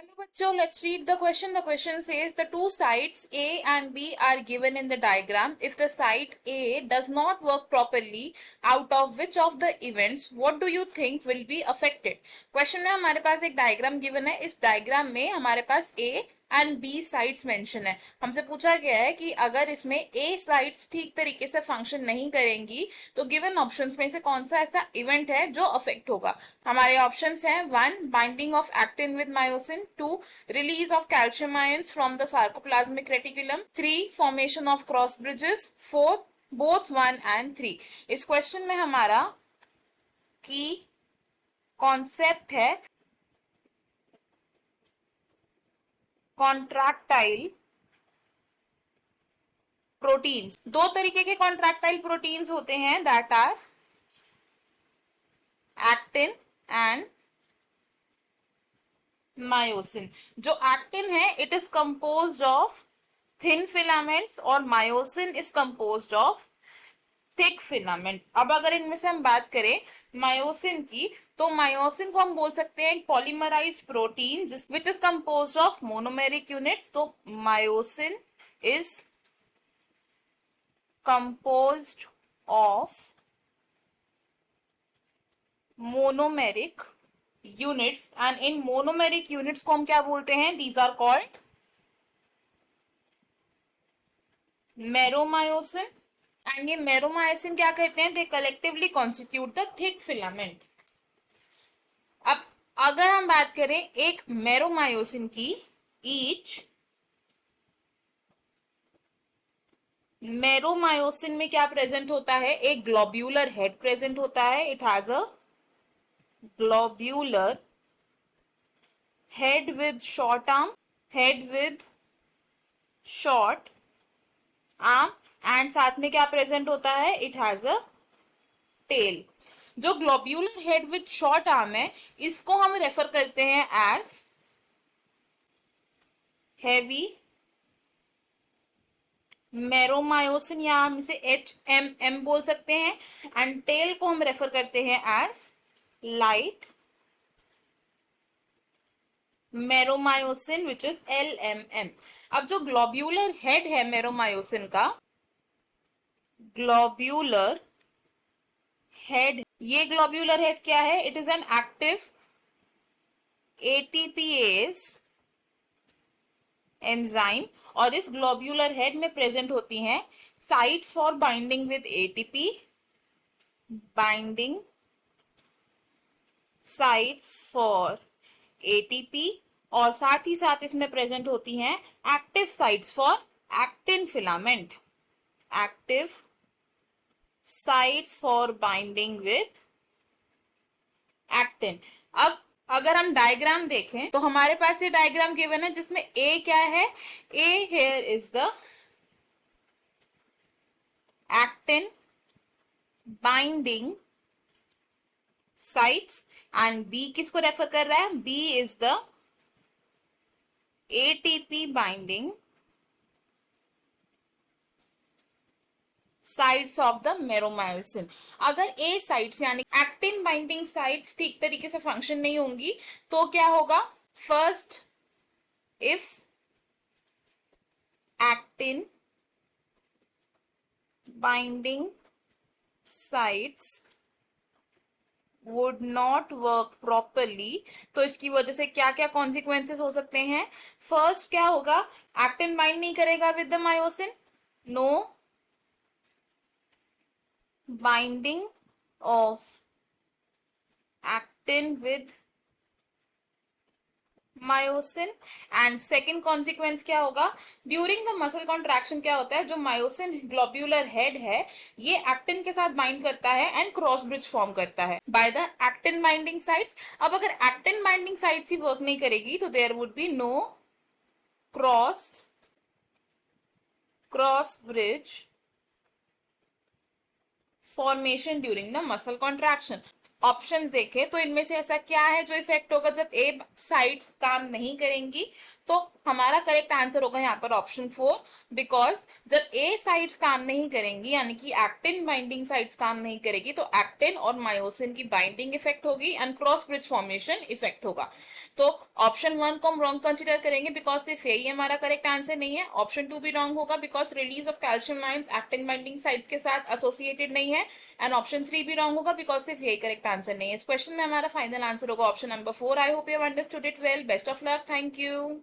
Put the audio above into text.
Hello bachcho, let's read the question. The question says the two sides A and B are given in the diagram. If the side A does not work properly, out of which of the events what do you think will be affected? Question में हमारे पास एक diagram given है. इस diagram में हमारे पास A and B sides mention है. हमसे पूछा गया है कि अगर इसमें ए साइड्स ठीक तरीके से फंक्शन नहीं करेंगी तो गिवन ऑप्शंस में से कौन सा ऐसा इवेंट है जो अफेक्ट होगा. हमारे ऑप्शंस हैं 1 binding of actin with myosin, 2 release of calcium ions from the sarcoplasmic reticulum, 3 formation of cross bridges, 4 both 1 and 3. इस क्वेश्चन में हमारा की कॉन्सेप्ट है कॉन्ट्रैक्टाइल प्रोटीन्स. दो तरीके के कॉन्ट्रैक्टाइल प्रोटीन्स होते हैं, that are actin and myosin. जो एक्टिन है it is composed of thin filaments और myosin is composed of thick filament. अब अगर इनमें से हम बात करें मायोसिन की, तो मायोसिन को हम बोल सकते हैं polymerized protein which is composed of monomeric units. तो myosin is composed of monomeric units and इन मोनोमेरिक यूनिट्स को हम क्या बोलते हैं, these are called meromyosin. And ये मेरोमायोसिन क्या कहते हैं, they collectively constitute the thick filament. अब अगर हम बात करें एक मेरोमायोसिन की, ईच मेरोमायोसिन में क्या प्रेजेंट होता है, एक ग्लोब्यूलर हेड प्रेजेंट होता है. It has a globular head with short arm, head with short arm and साथ में क्या प्रेजेंट होता है, इट हैज अ टेल. जो globular head with short arm है इसको हम रेफर करते हैं एज हेवी मेरोमायोसिन, या हम इसे HMM बोल सकते हैं. एंड टेल को हम रेफर करते हैं as light meromyosin which is LMM. अब जो ग्लोब्यूलर हेड है मेरोमायोसिन का, ग्लोब्यूलर हेड, ये ग्लोब्यूलर हेड क्या है, it is an active ATPase enzyme. और इस ग्लोब्यूलर हेड में प्रेजेंट होती हैं sites for binding with ATP, binding sites for ATP, और साथ ही साथ इसमें प्रेजेंट होती हैं active sites for actin filament, active sites for binding with actin. अब अगर हम डायग्राम देखें तो हमारे पास ये डायग्राम गिवन है जिसमें ए क्या है, A here is the actin binding sites and B किसको रेफर कर रहा है, B is the ATP binding sites of the meromyosin. अगर ए साइट्स यानी एक्टिन बाइंडिंग साइट्स ठीक तरीके से फंक्शन नहीं होंगी तो क्या होगा, first if actin binding sites would not work properly, तो इसकी वजह से क्या क्या कॉन्सिक्वेंसेस हो सकते हैं. फर्स्ट क्या होगा, एक्टिन बाइंड नहीं करेगा with the myosin, no binding of actin with myosin. And second consequence क्या होगा, ड्यूरिंग द मसल कॉन्ट्रैक्शन क्या होता है, जो मायोसिन ग्लोब्यूलर हेड है ये एक्टिन के साथ बाइंड करता है एंड क्रॉस ब्रिज फॉर्म करता है by the actin binding sites. अब अगर एक्टिन बाइंडिंग साइट्स ही वर्क नहीं करेगी तो there would be no cross bridge formation during the muscle contraction. Option देखें तो इनमें से ऐसा क्या है जो इफेक्ट होगा जब ए साइड्स काम नहीं करेंगी, तो हमारा करेक्ट आंसर होगा यहाँ पर ऑप्शन 4, बिकॉज जब ए साइड्स काम नहीं करेंगी यानी कि एक्टिन बाइंडिंग साइड्स काम नहीं करेगी तो एक्टिन और मायोसिन की बाइंडिंग इफेक्ट होगी and cross bridge formation effect होगा। तो ऑप्शन 1 को हम रॉन्ग कंसीडर करेंगे बिकॉज सिर्फ यही हमारा करेक्ट आंसर नहीं है। ऑप्शन 2 भी रॉन्ग होगा because release of calcium ions actin binding sites के साथ एसोसिएटेड नहीं है। एंड ऑप्शन 3 भी रॉन्ग होगा बिकॉज सिर्फ यही करेक्ट आंसर नहीं है। इस क्वेश्चन में हमारा फाइनल आंसर होगा option number 4। I hope you have understood it well. Best of luck. Thank you.